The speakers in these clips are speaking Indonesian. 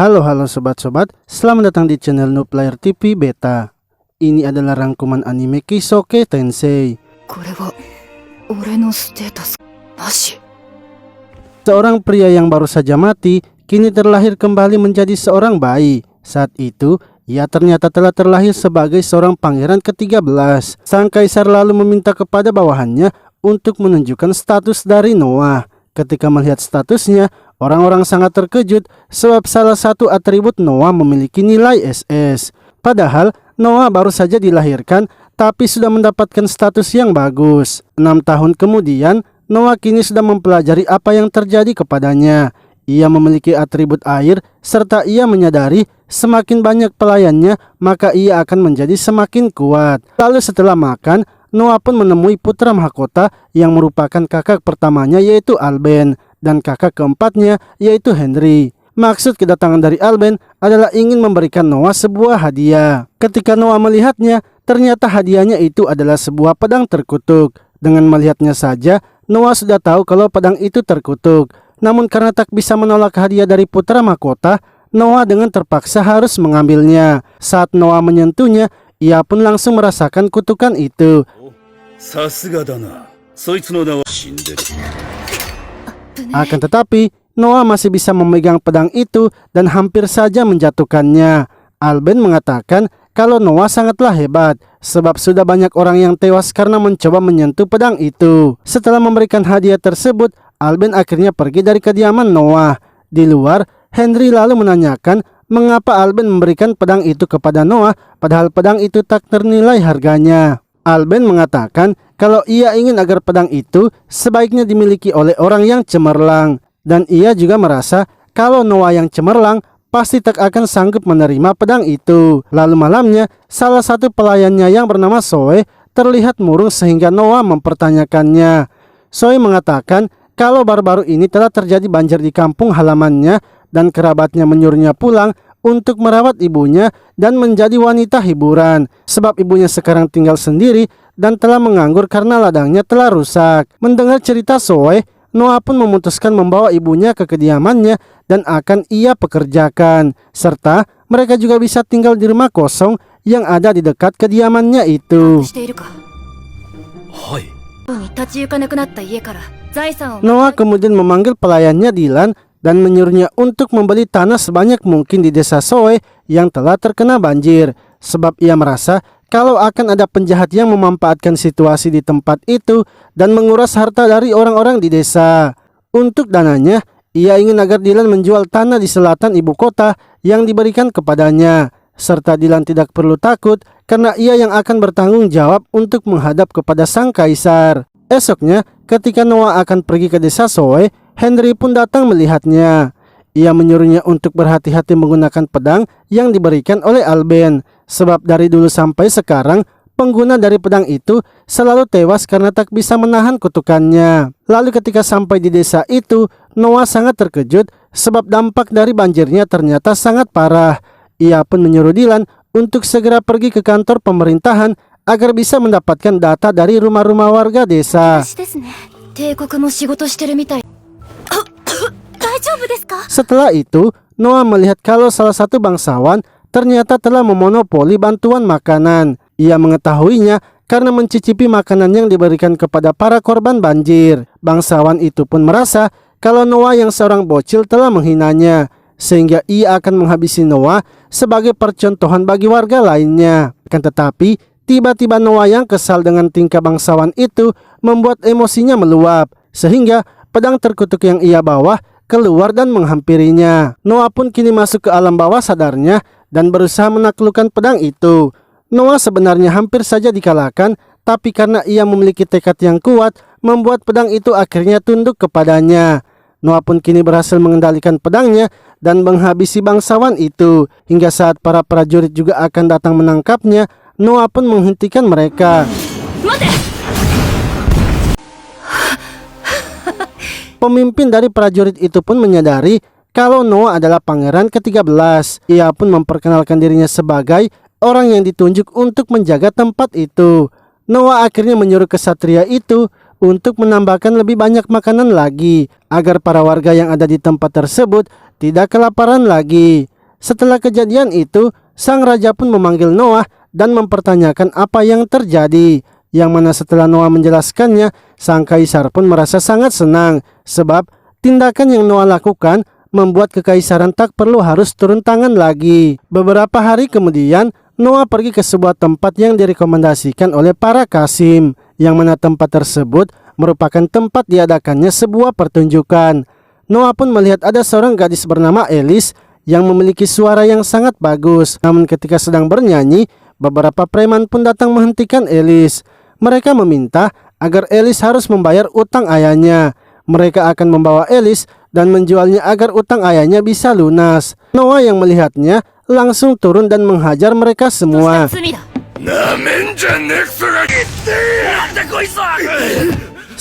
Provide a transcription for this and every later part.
Halo sobat-sobat, selamat datang di channel Nooplayer TV Beta. Ini adalah rangkuman anime Kisoke Tensei. Seorang pria yang baru saja mati, kini terlahir kembali menjadi seorang bayi. Saat itu, ia ternyata telah terlahir sebagai seorang pangeran ke-13. Sang kaisar lalu meminta kepada bawahannya untuk menunjukkan status dari Noah. Ketika melihat statusnya, orang-orang sangat terkejut sebab salah satu atribut Noah memiliki nilai SS. Padahal Noah baru saja dilahirkan tapi sudah mendapatkan status yang bagus. 6 tahun kemudian, Noah kini sudah mempelajari apa yang terjadi kepadanya. Ia memiliki atribut air serta ia menyadari semakin banyak pelayannya maka ia akan menjadi semakin kuat. Lalu setelah makan, Noah pun menemui putra mahkota yang merupakan kakak pertamanya yaitu Alben dan kakak keempatnya yaitu Henry. Maksud kedatangan dari Alben adalah ingin memberikan Noah sebuah hadiah. Ketika Noah melihatnya, ternyata hadiahnya itu adalah sebuah pedang terkutuk. Dengan melihatnya saja, Noah sudah tahu kalau pedang itu terkutuk. Namun karena tak bisa menolak hadiah dari putra mahkota, Noah dengan terpaksa harus mengambilnya. Saat Noah menyentuhnya, ia pun langsung merasakan kutukan itu. Akan tetapi, Noah masih bisa memegang pedang itu dan hampir saja menjatuhkannya. Alben mengatakan kalau Noah sangatlah hebat sebab sudah banyak orang yang tewas karena mencoba menyentuh pedang itu. Setelah memberikan hadiah tersebut, Alben akhirnya pergi dari kediaman Noah. Di luar, Henry lalu menanyakan mengapa Alben memberikan pedang itu kepada Noah padahal pedang itu tak ternilai harganya. Alben mengatakan kalau ia ingin agar pedang itu sebaiknya dimiliki oleh orang yang cemerlang. Dan ia juga merasa kalau Noah yang cemerlang pasti tak akan sanggup menerima pedang itu. Lalu malamnya, salah satu pelayannya yang bernama Zoe terlihat murung sehingga Noah mempertanyakannya. Zoe mengatakan kalau baru-baru ini telah terjadi banjir di kampung halamannya dan kerabatnya menyuruhnya pulang untuk merawat ibunya dan menjadi wanita hiburan sebab ibunya sekarang tinggal sendiri dan telah menganggur karena ladangnya telah rusak. Mendengar cerita Zoe, Noah pun memutuskan membawa ibunya ke kediamannya dan akan ia pekerjakan, serta mereka juga bisa tinggal di rumah kosong yang ada di dekat kediamannya itu. Noah kemudian memanggil pelayannya Dylan dan menyuruhnya untuk membeli tanah sebanyak mungkin di desa Zoe yang telah terkena banjir, sebab ia merasa kalau akan ada penjahat yang memanfaatkan situasi di tempat itu dan menguras harta dari orang-orang di desa. Untuk dananya, ia ingin agar Dylan menjual tanah di selatan ibu kota yang diberikan kepadanya, serta Dylan tidak perlu takut karena ia yang akan bertanggung jawab untuk menghadap kepada sang kaisar. Esoknya, ketika Noah akan pergi ke desa Zoe, Henry pun datang melihatnya. Ia menyuruhnya untuk berhati-hati menggunakan pedang yang diberikan oleh Alben, sebab dari dulu sampai sekarang pengguna dari pedang itu selalu tewas karena tak bisa menahan kutukannya. Lalu ketika sampai di desa itu, Noah sangat terkejut sebab dampak dari banjirnya ternyata sangat parah. Ia pun menyuruh Dylan untuk segera pergi ke kantor pemerintahan agar bisa mendapatkan data dari rumah-rumah warga desa. Setelah itu, Noah melihat kalau salah satu bangsawan ternyata telah memonopoli bantuan makanan. Ia mengetahuinya karena mencicipi makanan yang diberikan kepada para korban banjir. Bangsawan itu pun merasa kalau Noah yang seorang bocil telah menghinanya, sehingga ia akan menghabisi Noah sebagai percontohan bagi warga lainnya. Akan tetapi, tiba-tiba Noah yang kesal dengan tingkah bangsawan itu membuat emosinya meluap, sehingga pedang terkutuk yang ia bawa keluar dan menghampirinya. Noah pun kini masuk ke alam bawah sadarnya dan berusaha menaklukkan pedang itu. Noah sebenarnya hampir saja dikalahkan, tapi karena ia memiliki tekad yang kuat, membuat pedang itu akhirnya tunduk kepadanya. Noah pun kini berhasil mengendalikan pedangnya dan menghabisi bangsawan itu. Hingga saat para prajurit juga akan datang menangkapnya, Noah pun menghentikan mereka. Pemimpin dari prajurit itu pun menyadari kalau Noah adalah pangeran ke-13. Ia pun memperkenalkan dirinya sebagai orang yang ditunjuk untuk menjaga tempat itu. Noah akhirnya menyuruh kesatria itu untuk menambahkan lebih banyak makanan lagi agar para warga yang ada di tempat tersebut tidak kelaparan lagi. Setelah kejadian itu, sang raja pun memanggil Noah dan mempertanyakan apa yang terjadi. Yang mana setelah Noah menjelaskannya, sang kaisar pun merasa sangat senang sebab tindakan yang Noah lakukan membuat kekaisaran tak perlu harus turun tangan lagi. Beberapa hari kemudian, Noah pergi ke sebuah tempat yang direkomendasikan oleh para kasim, yang mana tempat tersebut merupakan tempat diadakannya sebuah pertunjukan. Noah pun melihat ada seorang gadis bernama Elis yang memiliki suara yang sangat bagus. Namun ketika sedang bernyanyi, beberapa preman pun datang menghentikan Elis. Mereka meminta agar Elis harus membayar utang ayahnya. Mereka akan membawa Elis dan menjualnya agar utang ayahnya bisa lunas. Noah yang melihatnya langsung turun dan menghajar mereka semua.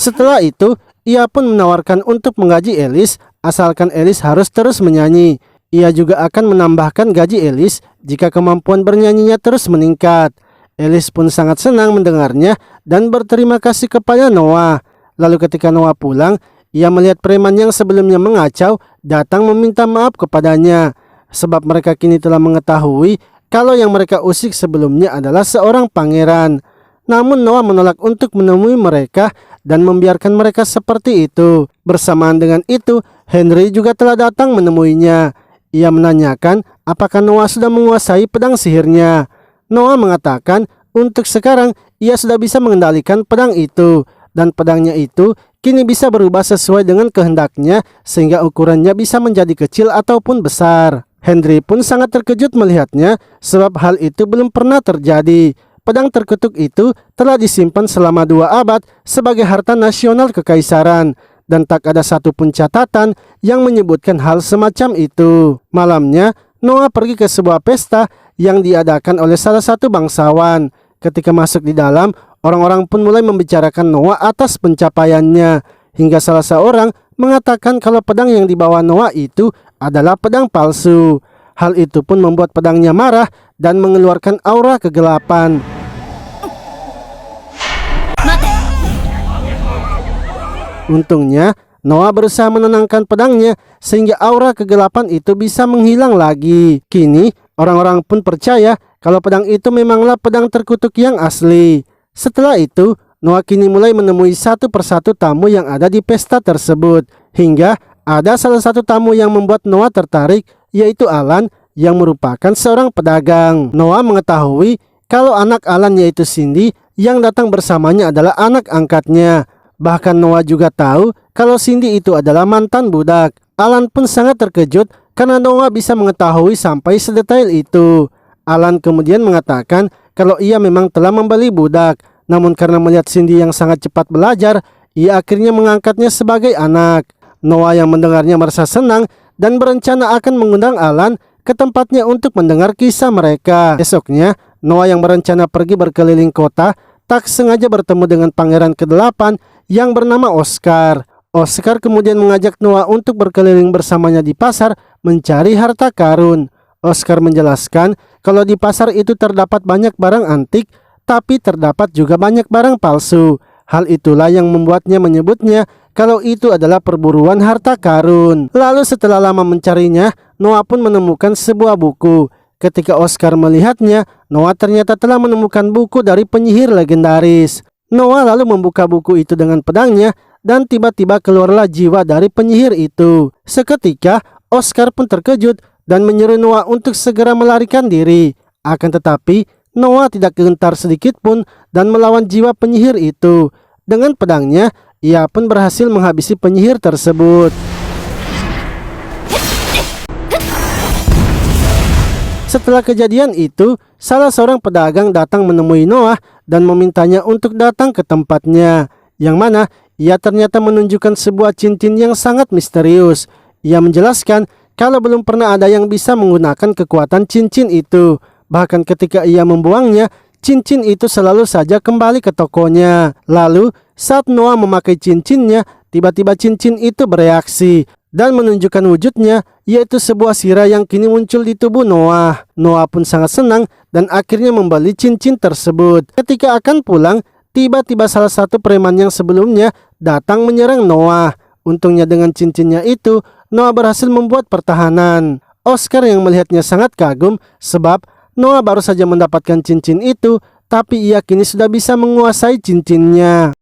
Setelah itu, ia pun menawarkan untuk menggaji Elis asalkan Elis harus terus menyanyi. Ia juga akan menambahkan gaji Elis jika kemampuan bernyanyinya terus meningkat. Elis pun sangat senang mendengarnya dan berterima kasih kepada Noah. Lalu ketika Noah pulang, ia melihat preman yang sebelumnya mengacau datang meminta maaf kepadanya. Sebab mereka kini telah mengetahui kalau yang mereka usik sebelumnya adalah seorang pangeran. Namun Noah menolak untuk menemui mereka dan membiarkan mereka seperti itu. Bersamaan dengan itu, Henry juga telah datang menemuinya. Ia menanyakan apakah Noah sudah menguasai pedang sihirnya. Noah mengatakan untuk sekarang ia sudah bisa mengendalikan pedang itu. Dan pedangnya itu kini bisa berubah sesuai dengan kehendaknya sehingga ukurannya bisa menjadi kecil ataupun besar. Henry pun sangat terkejut melihatnya sebab hal itu belum pernah terjadi. Pedang terkutuk itu telah disimpan selama 2 abad sebagai harta nasional kekaisaran. Dan tak ada satupun catatan yang menyebutkan hal semacam itu. Malamnya, Noah pergi ke sebuah pesta yang diadakan oleh salah satu bangsawan. Ketika masuk di dalam, orang-orang pun mulai membicarakan Noah atas pencapaiannya. Hingga salah seorang mengatakan kalau pedang yang dibawa Noah itu adalah pedang palsu. Hal itu pun membuat pedangnya marah dan mengeluarkan aura kegelapan. Untungnya, Noah berusaha menenangkan pedangnya sehingga aura kegelapan itu bisa menghilang lagi. Kini, orang-orang pun percaya kalau pedang itu memanglah pedang terkutuk yang asli. Setelah itu, Noah kini mulai menemui satu persatu tamu yang ada di pesta tersebut. Hingga ada salah satu tamu yang membuat Noah tertarik, yaitu Alan yang merupakan seorang pedagang. Noah mengetahui kalau anak Alan yaitu Cindy yang datang bersamanya adalah anak angkatnya. Bahkan Noah juga tahu kalau Cindy itu adalah mantan budak. Alan pun sangat terkejut karena Noah bisa mengetahui sampai sedetail itu. Alan kemudian mengatakan kalau ia memang telah membeli budak. Namun karena melihat Cindy yang sangat cepat belajar, ia akhirnya mengangkatnya sebagai anak. Noah yang mendengarnya merasa senang dan berencana akan mengundang Alan ke tempatnya untuk mendengar kisah mereka. Esoknya, Noah yang berencana pergi berkeliling kota tak sengaja bertemu dengan pangeran ke-8 yang bernama Oscar. Oscar kemudian mengajak Noah untuk berkeliling bersamanya di pasar mencari harta karun. Oscar menjelaskan kalau di pasar itu terdapat banyak barang antik, tapi terdapat juga banyak barang palsu. Hal itulah yang membuatnya menyebutnya kalau itu adalah perburuan harta karun. Lalu setelah lama mencarinya, Noah pun menemukan sebuah buku. Ketika Oscar melihatnya, Noah ternyata telah menemukan buku dari penyihir legendaris. Noah lalu membuka buku itu dengan pedangnya dan tiba-tiba keluarlah jiwa dari penyihir itu. Seketika, Oscar pun terkejut dan menyuruh Noah untuk segera melarikan diri. Akan tetapi, Noah tidak gentar sedikit pun dan melawan jiwa penyihir itu. Dengan pedangnya, ia pun berhasil menghabisi penyihir tersebut. Setelah kejadian itu, salah seorang pedagang datang menemui Noah dan memintanya untuk datang ke tempatnya. Yang mana ia ternyata menunjukkan sebuah cincin yang sangat misterius. Ia menjelaskan kalau belum pernah ada yang bisa menggunakan kekuatan cincin itu. Bahkan ketika ia membuangnya, cincin itu selalu saja kembali ke tokonya. Lalu saat Noah memakai cincinnya, tiba-tiba cincin itu bereaksi dan menunjukkan wujudnya, yaitu sebuah sirah yang kini muncul di tubuh Noah. Noah pun sangat senang dan akhirnya membeli cincin tersebut. Ketika akan pulang, tiba-tiba salah satu preman yang sebelumnya datang menyerang Noah. Untungnya dengan cincinnya itu, Noah berhasil membuat pertahanan. Oscar yang melihatnya sangat kagum sebab Noah baru saja mendapatkan cincin itu, tapi ia kini sudah bisa menguasai cincinnya.